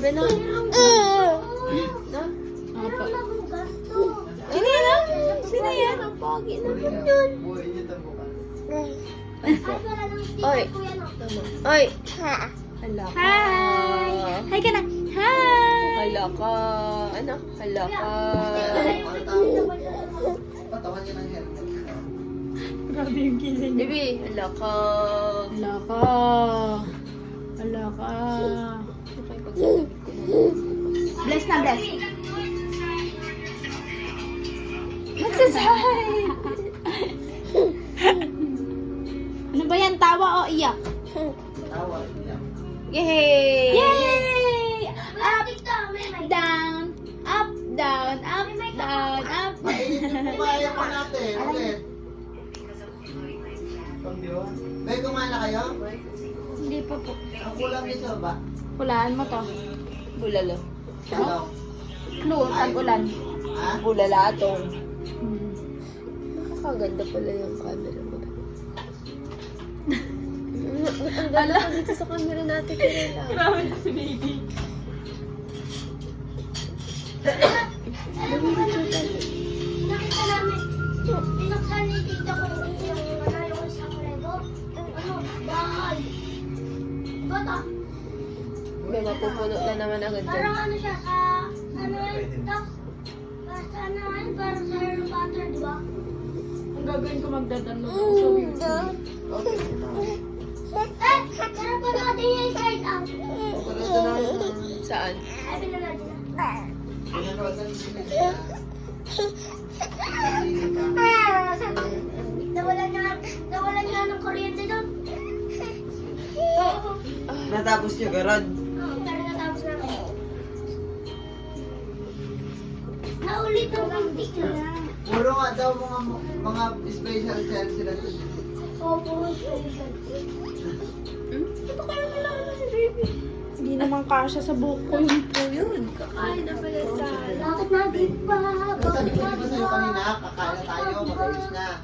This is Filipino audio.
Be na. Na? Opo. Sino yan? Sino yan? Ang pogi naman yun. Oy. Oy. Hala ka. Hi! Hi ka na! Hi! Hala ka. Ano? Hala ka. Patawan niya ng helmet. Grabe yung kilay niya. Baby, hala ka. Hala ka. Hala ka. Bless na, bless. Magsasay! Ano ba yan? Tawa o iyak? Tawa niya. Yay! Yay! Up, down, up, down, up, down, up. Kumaya pa natin. Ulit. May kumain na kayo? Hindi pa po. Ang kulang nito ba? Hulaan mo to. Bulalo. Ano? Clue, tag-ulan. Ha? Bulala atong. Nakakaganda pala yung camera mo. Ang ganda pa dito sa camera natin. Grabe na si baby. Nakita namin, pinaksan ni tita ko yung isang Lego. Ano, bahay. Bata, May mapupuno na naman agad parang dyan. ano siya sa, ano yun, tapos, basta ano yun, parang sa Harry Potter, di ba? Ang gagawin ko magdadalo ako sa YouTube. Sarap pa natin yung inside out. Saan? Sabi na natin na. Pinanood na niya. Nawalan nga ng kuryente doon. Natapos niyo, Garod. Oo, pero natapos na. Naulit ang pambik na. Puro nga daw mga special chef sila. Oo, puro special. Hindi naman kasya sa buhok ko yun po yun. Kakain na pala tayo. Bakit natin pa? Sabi ko di ba sa'yo kanina, kakain na tayo, mag-ayos na.